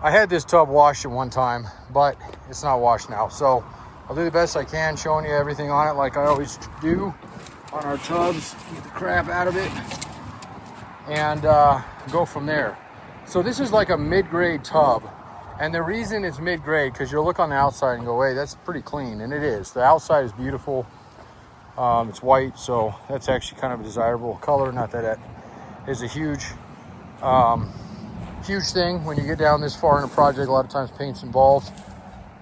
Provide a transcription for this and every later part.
I had this tub washed at one time, but it's not washed now. So I'll do the best I can showing you everything on it like I always do on our tubs. Get the crap out of it and go from there. So this is like a mid-grade tub. And the reason it's mid-grade, because you'll look on the outside and go, hey, that's pretty clean. And it is. The outside is beautiful. It's white, so that's actually kind of a desirable color. Not that it is a huge thing when you get down this far in a project. A lot of times paint's involved,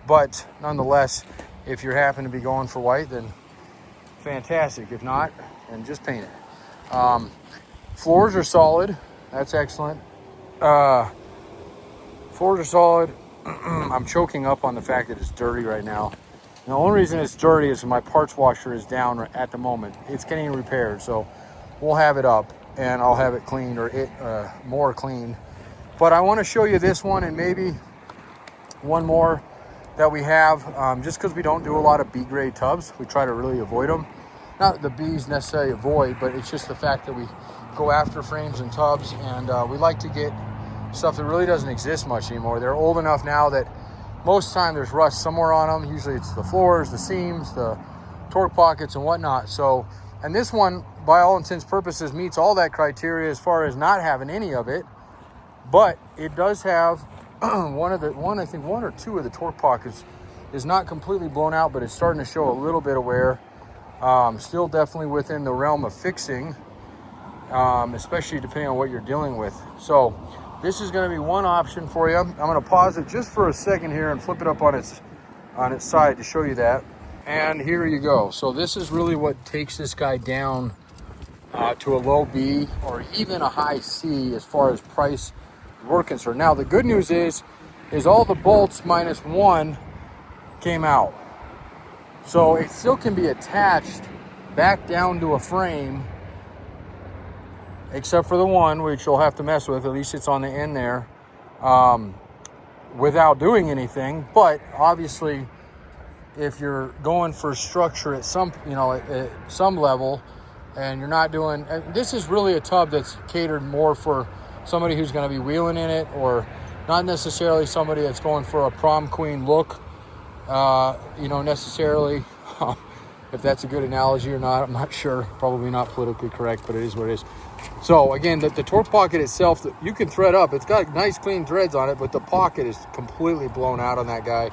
but nonetheless, if you happen to be going for white, then fantastic. If not, then just paint it. Floors are solid. That's excellent. Floors are solid. I'm choking up on the fact that it's dirty right now. And the only reason it's dirty is my parts washer is down at the moment. It's getting repaired, so we'll have it up and I'll have it cleaned, or more cleaned. But I want to show you this one and maybe one more that we have, just because we don't do a lot of B-grade tubs. We try to really avoid them. Not the B's necessarily avoid, but it's just the fact that we go after frames and tubs, and we like to get stuff that really doesn't exist much anymore. They're old enough now that most of the time there's rust somewhere on them. Usually it's the floors, the seams, the torque pockets and whatnot. So, and this one, by all intents and purposes, meets all that criteria as far as not having any of it. But it does have one or two of the torque pockets is not completely blown out, but it's starting to show a little bit of wear. Still definitely within the realm of fixing, especially depending on what you're dealing with. So this is going to be one option for you. I'm going to pause it just for a second here and flip it up on its side to show you that. And here you go. So this is really what takes this guy down to a low B or even a high C as far as price we're concerned. Now the good news is all the bolts minus one came out. So it still can be attached back down to a frame, except for the one, which you'll have to mess with. At least it's on the end there, without doing anything. But obviously, if you're going for structure at some, at some level, and you're not doing, this is really a tub that's catered more for somebody who's going to be wheeling in it, or not necessarily somebody that's going for a prom queen look, necessarily. If that's a good analogy or not, I'm not sure. Probably not politically correct, but it is what it is. So again, the torque pocket itself, you can thread up. It's got nice clean threads on it, but the pocket is completely blown out on that guy.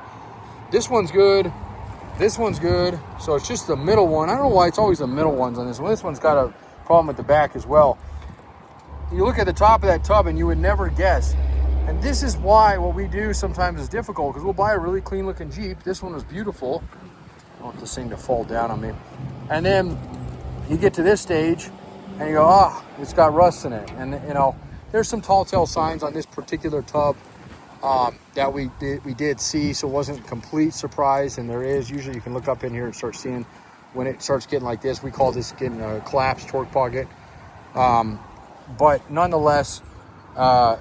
This one's good. This one's good. So it's just the middle one. I don't know why it's always the middle ones on this one. This one's got a problem with the back as well. You look at the top of that tub and you would never guess. And this is why what we do sometimes is difficult, because we'll buy a really clean looking Jeep. This one was beautiful. I don't want this thing to fall down on me. And then you get to this stage and you go, it's got rust in it. And there's some tall tale signs on this particular tub that we did see, so it wasn't a complete surprise. And there is, usually you can look up in here and start seeing when it starts getting like this. We call this getting a collapsed torque pocket. But nonetheless, if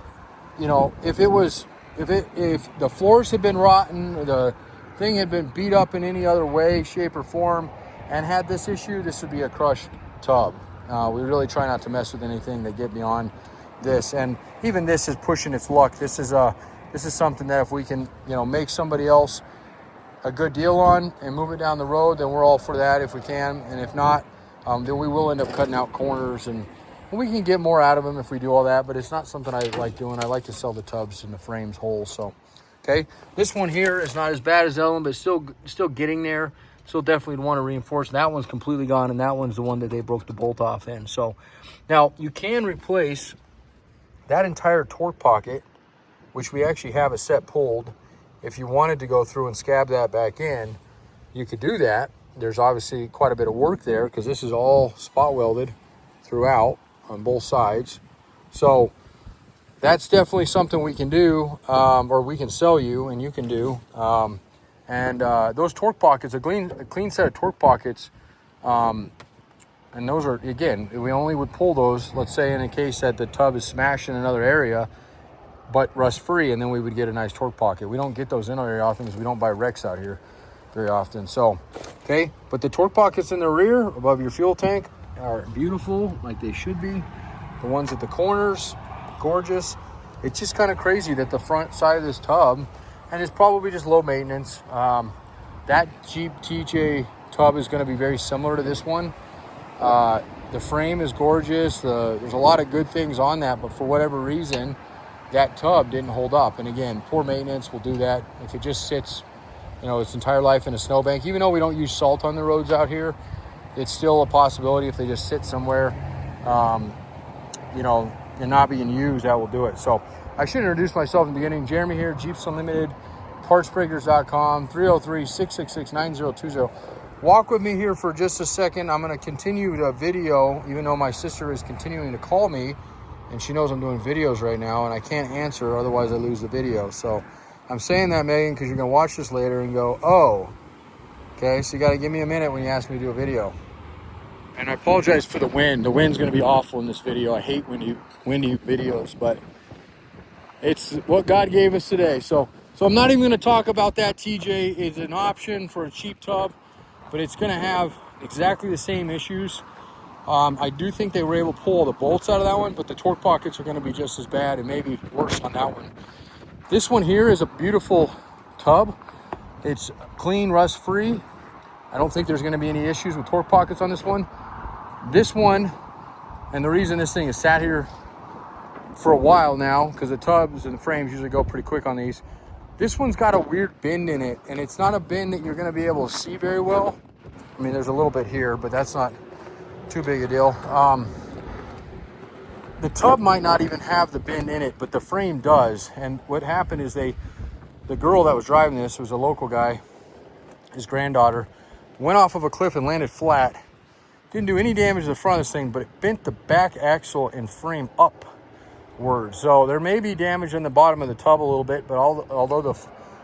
the floors had been rotten, the thing had been beat up in any other way, shape, or form, and had this issue, this would be a crushed tub. We really try not to mess with anything that get beyond this. And even this is pushing its luck. This is something that if we can, make somebody else a good deal on and move it down the road, then we're all for that if we can. And if not, then we will end up cutting out corners, and we can get more out of them if we do all that, but it's not something I like doing. I like to sell the tubs and the frames whole. So, okay, this one here is not as bad as the other one, but still getting there. Still definitely want to reinforce. That one's completely gone, and that one's the one that they broke the bolt off in. So now you can replace that entire torque pocket, which we actually have a set pulled. If you wanted to go through and scab that back in, you could do that. There's obviously quite a bit of work there because this is all spot welded throughout on both sides. So that's definitely something we can do, or we can sell you and you can do. And those torque pockets, a clean set of torque pockets, and those are, again, we only would pull those, let's say in a case that the tub is smashed in another area, but rust free, and then we would get a nice torque pocket. We don't get those in very often because we don't buy wrecks out here very often. So, okay, but the torque pockets in the rear above your fuel tank are beautiful, like they should be. The ones at the corners, gorgeous. it's just kind of crazy that the front side of this tub, and it's probably just low maintenance. That Jeep TJ tub is going to be very similar to this one. The frame is gorgeous. There's a lot of good things on that, but for whatever reason, that tub didn't hold up. And again, poor maintenance will do that. If it just sits, its entire life in a snowbank, even though we don't use salt on the roads out here, it's still a possibility if they just sit somewhere, and not being used, that will do it. So I should introduce myself in the beginning. Jeremy here, Jeeps Unlimited, partsbreakers.com, 303-666-9020. Walk with me here for just a second. I'm going to continue the video, even though my sister is continuing to call me, and she knows I'm doing videos right now, and I can't answer, otherwise I lose the video. So I'm saying that, Megan, because you're going to watch this later and go, oh, okay, so you got to give me a minute when you ask me to do a video. And I apologize for the wind. The wind's going to be awful in this video. I hate windy videos, but it's what God gave us today. So I'm not even going to talk about that. TJ is an option for a cheap tub, but it's going to have exactly the same issues. I do think they were able to pull all the bolts out of that one, but the torque pockets are going to be just as bad and maybe worse on that one. This one here is a beautiful tub. It's clean, rust-free. I don't think there's going to be any issues with torque pockets on this one. This one, and the reason this thing has sat here for a while now, because the tubs and the frames usually go pretty quick on these, this one's got a weird bend in it, and it's not a bend that you're going to be able to see very well. I mean, there's a little bit here, but that's not too big a deal. The tub might not even have the bend in it, but the frame does. And what happened is the girl that was driving this was a local guy, his granddaughter, went off of a cliff and landed flat. Didn't do any damage to the front of this thing, but it bent the back axle and frame upward. So there may be damage in the bottom of the tub a little bit, but although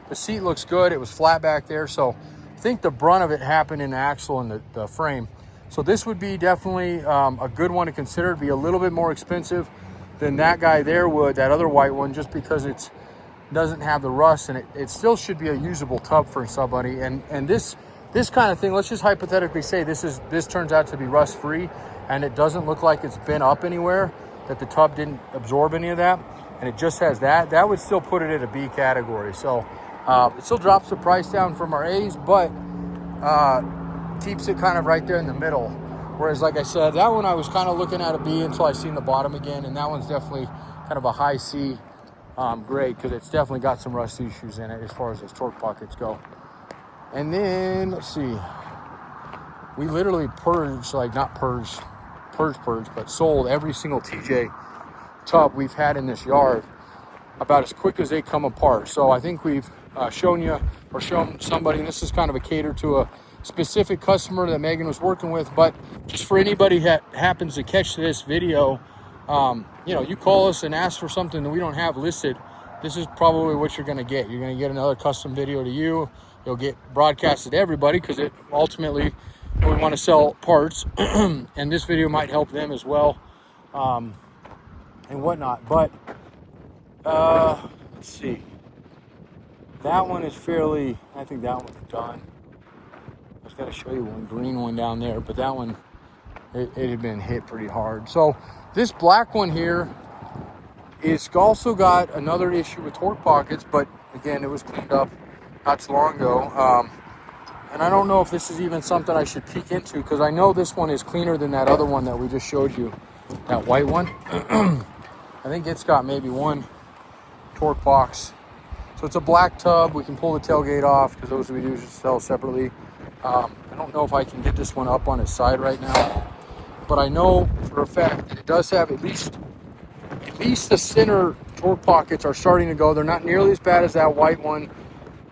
the seat looks good, it was flat back there. So I think the brunt of it happened in the axle and the frame. So this would be definitely a good one to consider. It'd be a little bit more expensive than that guy there would, that other white one, just because it doesn't have the rust, and it still should be a usable tub for somebody. And this kind of thing, let's just hypothetically say this turns out to be rust free, and it doesn't look like it's been up anywhere, that the tub didn't absorb any of that, and it just has that would still put it at a B category. So it still drops the price down from our A's, but keeps it kind of right there in the middle. Whereas, like I said, that one I was kind of looking at a B until I seen the bottom again, and that one's definitely kind of a high C grade, because it's definitely got some rust issues in it as far as those torque pockets go. And then, let's see, we literally purged, like not purged, but sold every single TJ tub we've had in this yard about as quick as they come apart. So I think we've shown somebody, and this is kind of a cater to a specific customer that Megan was working with, but just for anybody that happens to catch this video, you call us and ask for something that we don't have listed, this is probably what you're going to get. You're going to get another custom video to you. You'll get broadcasted to everybody, because it ultimately, we want to sell parts, and this video might help them as well, and whatnot. But let's see, that one is fairly, I think that one's done. I was going to show you one green one down there, but that one, it had been hit pretty hard. So this black one here is also got another issue with torque pockets, but again, it was cleaned up not too long ago. And I don't know if this is even something I should peek into, because I know this one is cleaner than that other one that we just showed you, that white one. I think it's got maybe one torque box. So it's a black tub. We can pull the tailgate off, because those we do sell separately. I don't know if I can get this one up on its side right now, but I know for a fact that it does have at least the center torque pockets are starting to go. They're not nearly as bad as that white one.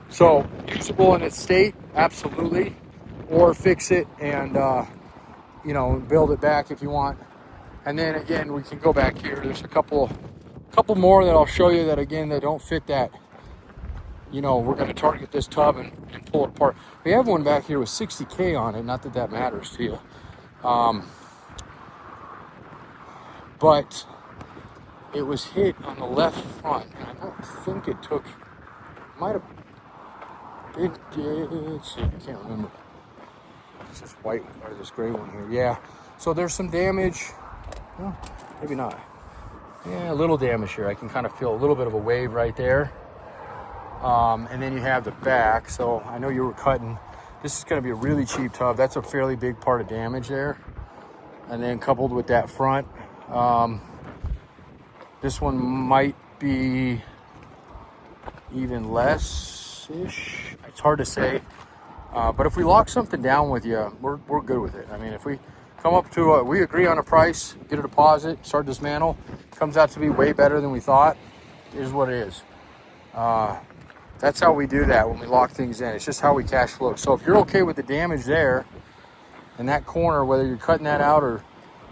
So usable in its state, absolutely. Or fix it and build it back if you want. And then again, we can go back here. There's a couple more that I'll show you that, again, that don't fit that. We're going to target this tub and pull it apart. We have one back here with 60K on it. Not that that matters to you. But it was hit on the left front. And I don't think it took, might have, let's see, I can't remember. It's this white, or this gray one here. Yeah. So there's some damage. Well, maybe not. Yeah, a little damage here. I can kind of feel a little bit of a wave right there. And then you have the back. So I know you were cutting. This is going to be a really cheap tub. That's a fairly big part of damage there. And then coupled with that front, this one might be even less-ish. It's hard to say. But if we lock something down with you, we're good with it. I mean, if we come up to we agree on a price, get a deposit, start dismantle, comes out to be way better than we thought, it is what it is. That's how we do that when we lock things in. It's just how we cash flow. So if you're okay with the damage there in that corner, whether you're cutting that out or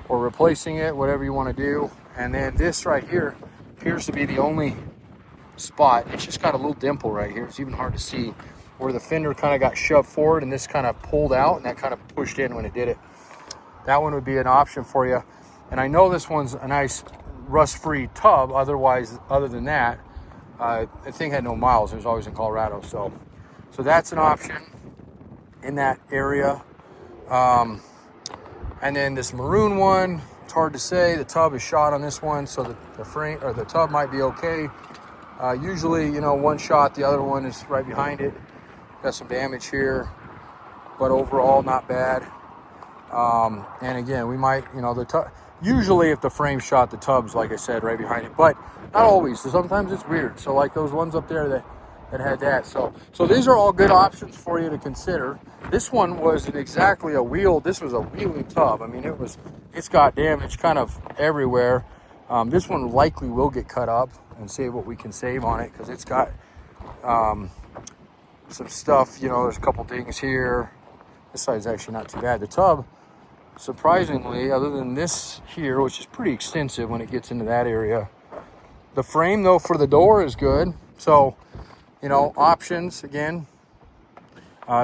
replacing it, whatever you want to do. And then this right here appears to be the only spot. It's just got a little dimple right here. It's even hard to see where the fender kind of got shoved forward and this kind of pulled out, and that kind of pushed in when it did it. That one would be an option for you. And I know this one's a nice rust-free tub. Other than that, the thing had no miles. It was always in Colorado. So that's an option in that area. And then this maroon one, it's hard to say. The tub is shot on this one, so the frame or the tub might be okay. Usually, one shot, the other one is right behind it. Got some damage here, but overall not bad. And again, we might, the tub. Usually, if the frame shot, the tub's, like I said, right behind it, but not always. So sometimes it's weird. So like those ones up there that had that. So these are all good options for you to consider. This one wasn't exactly a wheel. This was a wheeling tub. I mean, it's got damage kind of everywhere. This one likely will get cut up and save what we can save on it because it's got some stuff. There's a couple dings here. This side's actually not too bad. The tub, surprisingly, other than this here, which is pretty extensive when it gets into that area, the frame though for the door is good. So, options again.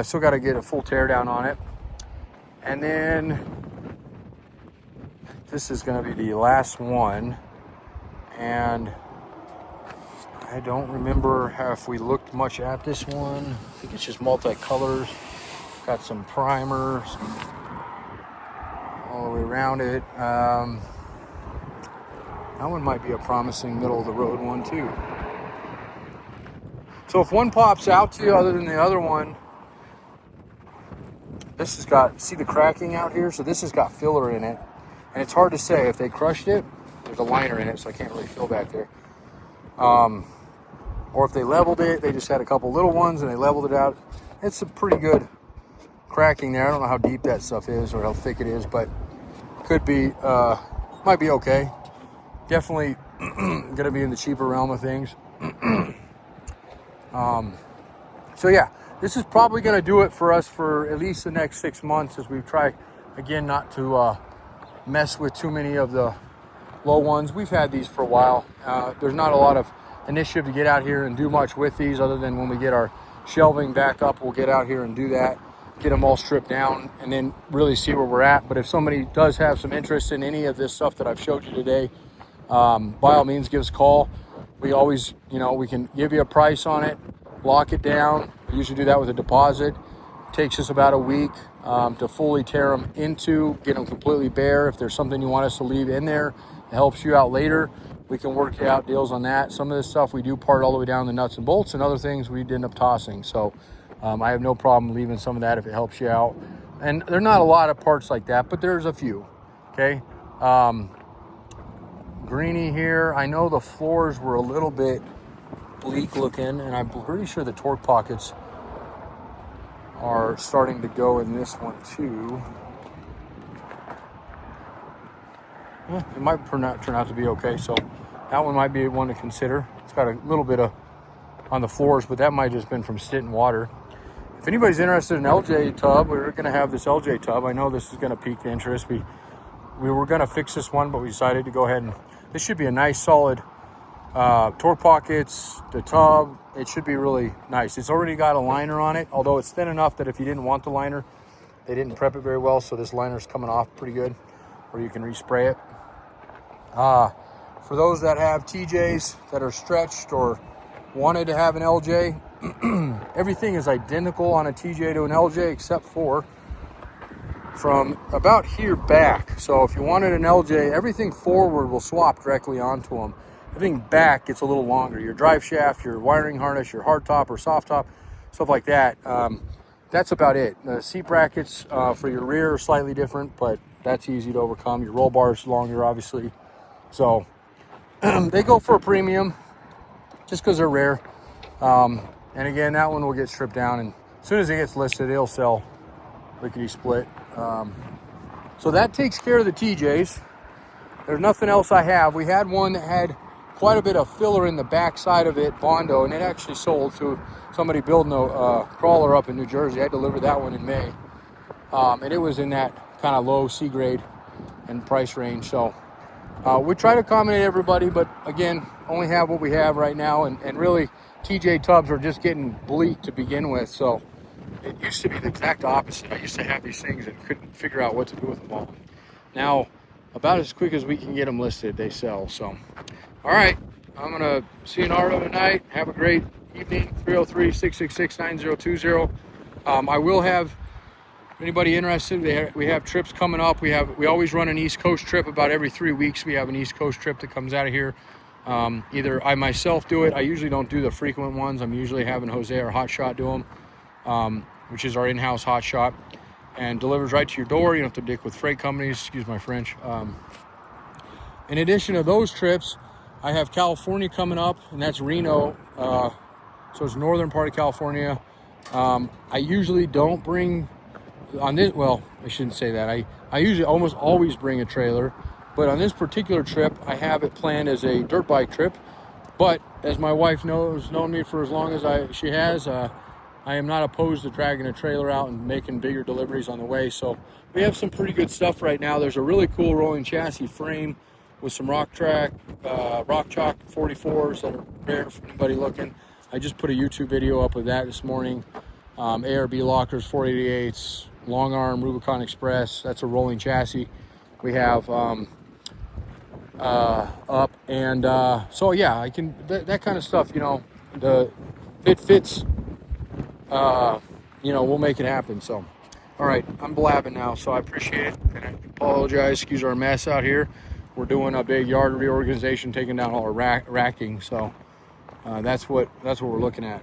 Still got to get a full tear down on it. And then this is going to be the last one. And I don't remember if we looked much at this one. I think it's just multicolors. Got some primers all the way around it. That one might be a promising middle of the road one too. So if one pops out to you other than the other one, this has got, see the cracking out here? So this has got filler in it. And it's hard to say if they crushed it. There's a liner in it, so I can't really feel back there. Or if they leveled it, they just had a couple little ones and they leveled it out. It's a pretty good cracking there. I don't know how deep that stuff is or how thick it is, but could be, might be okay. Definitely gonna be in the cheaper realm of things. So yeah, this is probably gonna do it for us for at least the next 6 months as we try, again, not to mess with too many of the low ones. We've had these for a while. There's not a lot of initiative to get out here and do much with these other than when we get our shelving back up, we'll get out here and do that, get them all stripped down, and then really see where we're at. But if somebody does have some interest in any of this stuff that I've showed you today, by all means, give us a call. We always, we can give you a price on it, lock it down. We usually do that with a deposit. It takes us about a week to fully tear them into, get them completely bare. If there's something you want us to leave in there, it helps you out later. We can work out deals on that. Some of this stuff we do part all the way down the nuts and bolts, and other things we end up tossing. So I have no problem leaving some of that if it helps you out. And there are not a lot of parts like that, but there's a few, okay? Greeny here. I know the floors were a little bit bleak looking, and I'm pretty sure the torque pockets are starting to go in this one too. Yeah, it might turn out to be okay. So that one might be one to consider. It's got a little bit of on the floors, but that might have just been from sitting water. If anybody's interested in LJ tub, we're going to have this LJ tub. I know this is going to pique the interest. We were going to fix this one, but we decided to go ahead and this should be a nice solid torque pockets, the tub. It should be really nice. It's already got a liner on it, although it's thin enough that if you didn't want the liner, they didn't prep it very well. So this liner's coming off pretty good, or you can respray it. For those that have TJs that are stretched or wanted to have an LJ, everything is identical on a TJ to an LJ except for from about here back. So if you wanted an LJ, everything forward will swap directly onto them. Everything back gets a little longer. Your drive shaft, your wiring harness, your hard top or soft top, stuff like that. That's about it. The seat brackets for your rear are slightly different, but that's easy to overcome. Your roll bar is longer, obviously. So they go for a premium just because they're rare. And again, that one will get stripped down, and as soon as it gets listed, it'll sell lickety split. So that takes care of the TJs. There's nothing else I have. We had one that had quite a bit of filler in the back side of it, Bondo, and it actually sold to somebody building a crawler up in New Jersey. I delivered that one in May, and it was in that kind of low C grade and price range. So we try to accommodate everybody, but again, only have what we have right now, and really TJ tubs are just getting bleak to begin with. So it used to be the exact opposite. I used to have these things and couldn't figure out what to do with them all. Now, about as quick as we can get them listed, they sell. So, all right, I'm going to see you in Ardo tonight. Have a great evening. 303-666-9020. I will have anybody interested. We have trips coming up. We always run an East Coast trip about every 3 weeks. We have an East Coast trip that comes out of here. Either I myself do it. I usually don't do the frequent ones. I'm usually having Jose or Hot Shot do them, which is our in-house Hot Shot, and delivers right to your door. You don't have to dick with freight companies. Excuse my French. In addition to those trips, I have California coming up, and that's Reno. So it's northern part of California. I usually don't bring on this. Well, I shouldn't say that. I usually almost always bring a trailer, but on this particular trip, I have it planned as a dirt bike trip. But as my wife known me for as long as she has, I am not opposed to dragging a trailer out and making bigger deliveries on the way. So we have some pretty good stuff right now. There's a really cool rolling chassis frame with some rock chalk 44s that are rare for anybody looking. I just put a YouTube video up of that this morning. ARB lockers, 488s, long arm Rubicon Express. That's a rolling chassis we have up, and so yeah, I can that kind of stuff. You know, if it fits, we'll make it happen. So, all right, I'm blabbing now, so I appreciate it, and I apologize. Excuse our mess out here. We're doing a big yard reorganization, taking down all our racking. So that's what we're looking at.